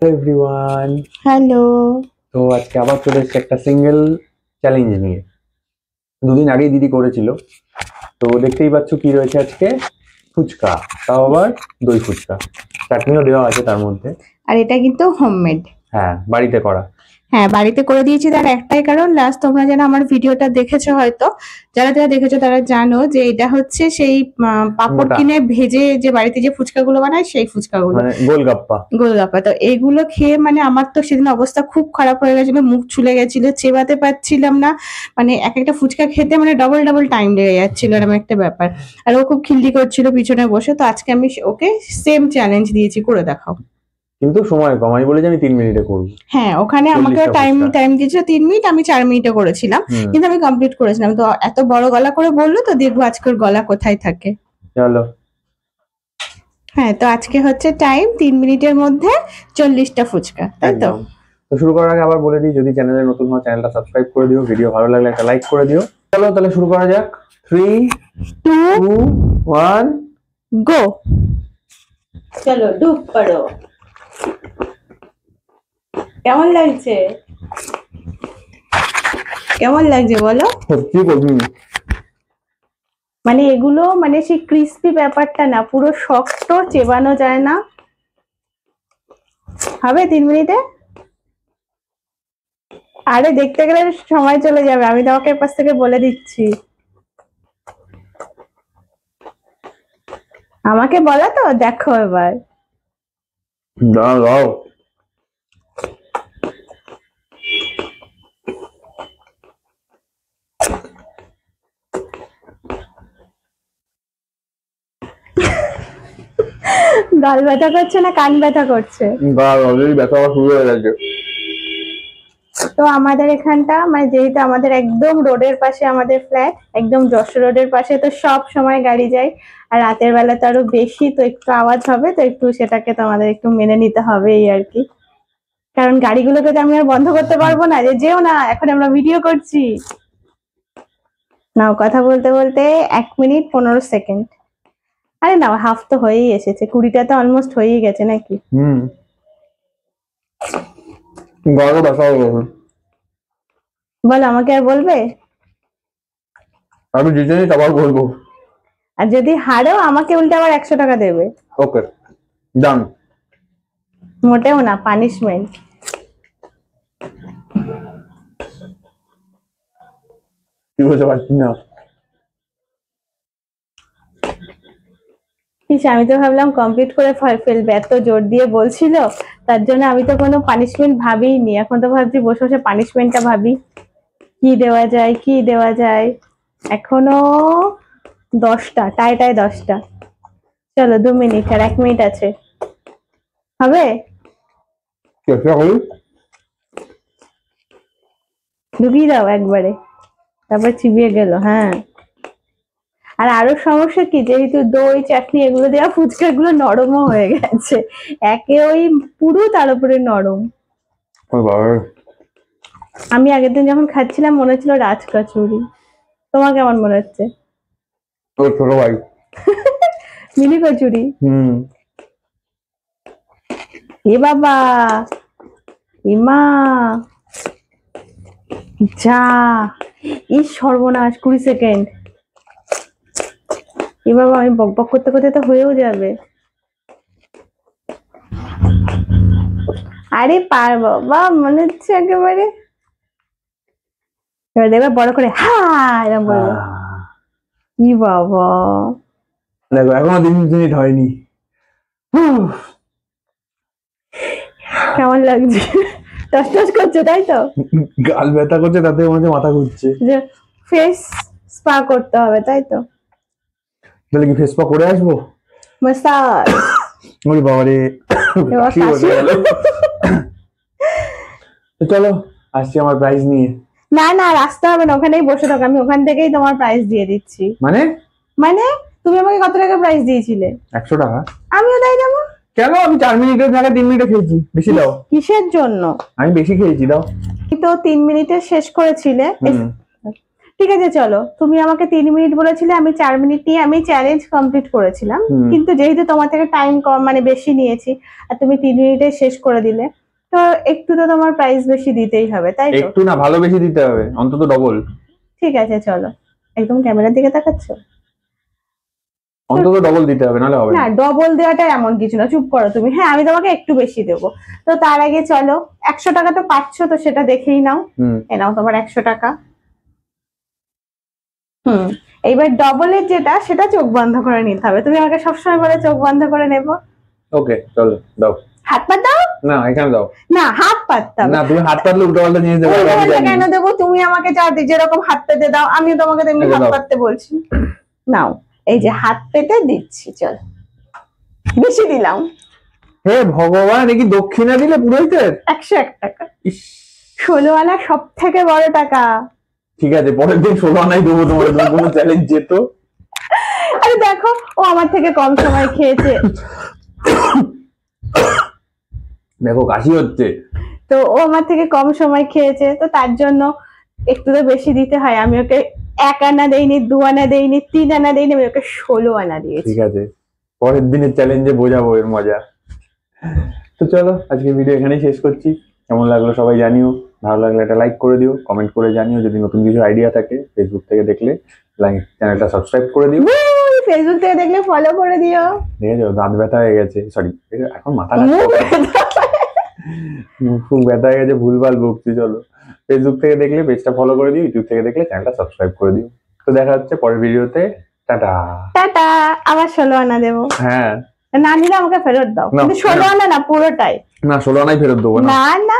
Everyone, hello. তো আজকে আবার চলে এসেছে একটা সিঙ্গেল চ্যালেঞ্জ নিয়ে। দুদিন আগেই দিদি করেছিল, তো দেখতেই পাচ্ছ কি রয়েছে আজকে। ফুচকা, তাও আবার দই ফুচকা, চাটনিও দেওয়া আছে তার মধ্যে। আর এটা কিন্তু হোমমেড। হ্যাঁ, বাড়িতে করা। হ্যাঁ, বাড়িতে করে দিয়েছি, তার একটাই কারণ, লাস্ট তোমরা যেন আমার ভিডিওটা দেখেছো হয়তো, যারা যারা দেখেছো তারা জানো যে এটা হচ্ছে সেই পাপড় মোটা, কিনে ভেজে যে বাড়িতে যে ফুচকাগুলো বানায় সেই ফুচকাগুলো, মানে গোলগাপ্পা। গোলগাপ্পা। তো এগুলো খেয়ে মানে আমার তো সেদিন অবস্থা খুব খারাপ হয়ে গেছিল, মুখ চুলে গেছিল, চেবাতে পারছিলাম না। মানে এক একটা ফুচকা খেতে মানে ডবল ডবল টাইম লেগে যাচ্ছিল, এরকম একটা ব্যাপার। আর ও খুব খিল্লি করছিল পিছনে বসে, তো আজকে আমি ওকে সেম চ্যালেঞ্জ দিয়েছি, করে দেখাও। কিন্তু সময় কম, আমি বলেছি আমি 3 মিনিটে করবো। হ্যাঁ, ওখানে আমাকে 40টা টাইম ফুচকা। টাইম দিয়েছিল 3 মিনিট, আমি 4 মিনিটে করেছিলাম। হুম, কিন্তু আমি কমপ্লিট করেছিলাম। তো এত বড় গলা করে বললো, তো দেখবো আজকের গলা কোথায় থাকে। চলো। হ্যাঁ, তো আজকে হচ্ছে টাইম 3 মিনিটের মধ্যে 40টা ফুচকা, তাই তো? একদম। তো শুরু করার আগে আবার বলে দিই, যদি চ্যানেলে নতুন হও চ্যানেলটা সাবস্ক্রাইব করে দিও, ভিডিও ভালো লাগলে একটা লাইক করে দিও। চলো তাহলে শুরু করা যাক। 3, 2, 2, 1। গো। চলো ডুব পড়ো। কেমন লাগছে? কেমন লাগছে বলো? সত্যি কঠিন। মানে এগুলো মানে সেই ক্রিস্পি ব্যাপারটা না, পুরো শক্ত, চেবানো যায় না। হবে 3 মিনিটে? আরে দেখতে গেলে সময় চলে যাবে, আমি তোমাকে পাশ থেকে বলে দিচ্ছি। আমাকে বলা তো, দেখো এবার। দাঁড়াও। গাল ব্যথা করছে না কান ব্যথা করছে? গাল অলরেডি ব্যথা হওয়া শুরু হয়ে গেছে। তো আমাদের এখানটা মানে যেহেতু আমাদের একদম রোডের পাশে আমাদের ফ্ল্যাট, একদম যশোর রোডের পাশে, তো সব সময় গাড়ি যায়। আর রাতের বেলা তো আরো বেশি, তো একটু আওয়াজ হবে, তো একটু সেটাকে তো আমাদের একটু মেনে নিতে হবে এই আর কি। কারণ গাড়িগুলোকে তো আমি আর বন্ধ করতে পারবো না যে যেও না, এখন আমরা ভিডিও করছি। নাও, কথা বলতে বলতে 1 মিনিট 15 সেকেন্ড। আরে নাও, হাফ তো হয়েই এসেছে, 20টা তো অলমোস্ট হয়েই গেছে নাকি? গালও ব্যথা হয়ে গেছে। বলো, আমাকে আর বলবে? আমি জিতে নিই তারপর বলবো। আর যদি হারো আমাকে উল্টে আবার 100 টাকা দেবে। ওকে, ডান। মোটেও না, পানিশমেন্ট। কি বলতে পারছি না। ইস, আমি তো ভাবলাম কমপ্লিট করে ফেলবে, এত জোর দিয়ে বলছিল, তার জন্য আমি তো কোনো পানিশমেন্ট ভাবিনি। এখন তো ভাবছি বসে বসে পানিশমেন্টটা ভাবি, কি দেওয়া যায় কি দেওয়া যায়। এখনো 10টা, টাই টাই 10টা। চলো 2 মিনিট আর 1 মিনিট আছে। হবে? চেষ্টা করি। ঢুকিয়ে দাও একবারে, তারপর চিবিয়ে গেল। হ্যাঁ, আর আরো সমস্যা কি, যেহেতু দই চাটনি এগুলো দেওয়া, ফুচকা গুলো নরমও হয়ে গেছে। একে ওই পুরো, তার উপরে নরম। ওই বাবা রে। আমি আগের দিন যখন খাচ্ছিলাম মনে হচ্ছিল রাজ কচুরি। তোমার কেমন মনে হচ্ছে? ওই ছোট ভাই। মিনি কচুরি। হুম। এ বাবা, ইমা, যা, এই সর্বনাশ, 20 সেকেন্ড। এ বাবা, আমি বক বক করতে করতে তো হয়েও যাবে। আরে পার বাবা, মনে হচ্ছে একেবারে। এবার দেখবে বড় করে হা এরকম বলবে। ই বাবা, দেখো এখনো 3 মিনিট হয়নি। কেমন লাগছে? টস টস করছে তাই তো? গাল ব্যথা করছে, তাতে মনে হচ্ছে মাথা ঘুরছে। যে ফেস স্পা করতে হবে তাই তো? তাহলে কি ফেস পা করে আসবো? মাসাজ। ওরে বাবা রে, এবার কি কাশি। হয়ে গেল। তো চলো, আসছি আমার প্রাইজ নিয়ে। না না, আর আসতে হবে না, ওখানেই বসে থাকো, আমি ওখান থেকেই তোমার প্রাইস দিয়ে দিচ্ছি। মানে মানে তুমি আমাকে কত টাকা প্রাইস দিয়েছিলে? 100 টাকা। আমিও তাই দেবো। কেন? আমি 4 মিনিটের জায়গায় 3 মিনিটে খেয়েছি, বেশি দাও। কিসের জন্য? আমি বেশি খেয়েছি, দাও। তুমি তো 3 মিনিটে শেষ করেছিলে। হুম। ঠিক আছে চলো, তুমি আমাকে 3 মিনিট বলেছিলে, আমি 4 মিনিট নিয়ে আমি চ্যালেঞ্জ কমপ্লিট করেছিলাম। কিন্তু যেহেতু তোমার থেকে টাইম কম মানে বেশি নিয়েছি আর তুমি 3 মিনিটে শেষ করে দিলে, তো একটু তো তোমার প্রাইস বেশি দিতেই হবে, তাই তো? একটু না, ভালো বেশি দিতে হবে, অন্তত ডবল। ঠিক আছে চলো, একদম ক্যামেরার দিকে তাকাচ্ছ? অন্তত ডবল দিতে হবে, নাহলে হবে না, ডবল দেওয়াটা এমন কিছু না, চুপ করো তুমি। হ্যাঁ, আমি তোমাকে একটু বেশি দেবো। তো তার আগে চলো, 100 টাকা তো পাচ্ছ, তো সেটা দেখেই নাও। এ নাও তোমার 100 টাকা। এইবার ডবলের যেটা, সেটা চোখ বন্ধ করে নিতে হবে। তুমি আমাকে সবসময় বলে চোখ বন্ধ করে নেবো। ওকে চলো, দাও। হাত পা দাও। না, এখানে দাও। না, হাত পাততে হবে না, তুমি হাত পাতলে উল্টো পাল্টা জিনিস দেবে। কেন দেবো? তুমি আমাকে যেরকম হাত পেতে দাও, আমিও তোমাকে তেমনি হাত পাততে বলছি। নাও, এই যে হাত পেতে দিচ্ছি, চল। বেশি দিলাম। হে ভগবান, এ কি দক্ষিণা দিলে পুরোহিতের? 101 টাকা। 16 আনা সব থেকে বড় টাকা। ঠিক আছে, পরের দিন 16 আনাই দেবো তোমার, কোনো চ্যালেঞ্জ যেত। আরে দেখো, ও আমার থেকে কম সময় খেয়েছে। দেখো কাশি হচ্ছে। তো ও আমার থেকে কম সময় খেয়েছে, তো তার জন্য একটু তো বেশি দিতে হয়। আমি ওকে 1 আনা দেইনি, 2 আনা দেইনি, 3 আনা দেইনি, আমি ওকে 16 আনা দিয়েছি। ঠিক আছে, পরের দিনের চ্যালেঞ্জে বোঝাবো এর মজা। তো চলো, আজকে ভিডিও এখানেই শেষ করছি। কেমন লাগলো সবাই জানিও। ভালো লাগলে একটা লাইক করে দিও, কমেন্ট করে জানিও। যদি নতুন কিছু আইডিয়া থাকে, ফেসবুক থেকে দেখলে চ্যানেলটা সাবস্ক্রাইব করে দিও। ফেসবুক থেকে দেখলে ফলো করে দিও। দেখেছো, দাঁত ব্যথা হয়ে গেছে, সরি এখন মাথা খুব ব্যথা হয়ে গেছে, ভুলভাল বকছি। চলো, ফেসবুক থেকে দেখলে পেজটা ফলো করে দিও, ইউটিউব থেকে দেখলে চ্যানেলটা সাবস্ক্রাইব করে দিও। তো দেখা হচ্ছে পরের ভিডিওতে। টাটা। টাটা। আবার 16 আনা দেবো। হ্যাঁ, না নিলে আমাকে ফেরত দাও। না, কিন্তু 16 আনা না, পুরোটাই। না 16 আনাই ফেরত দেবো না। না না,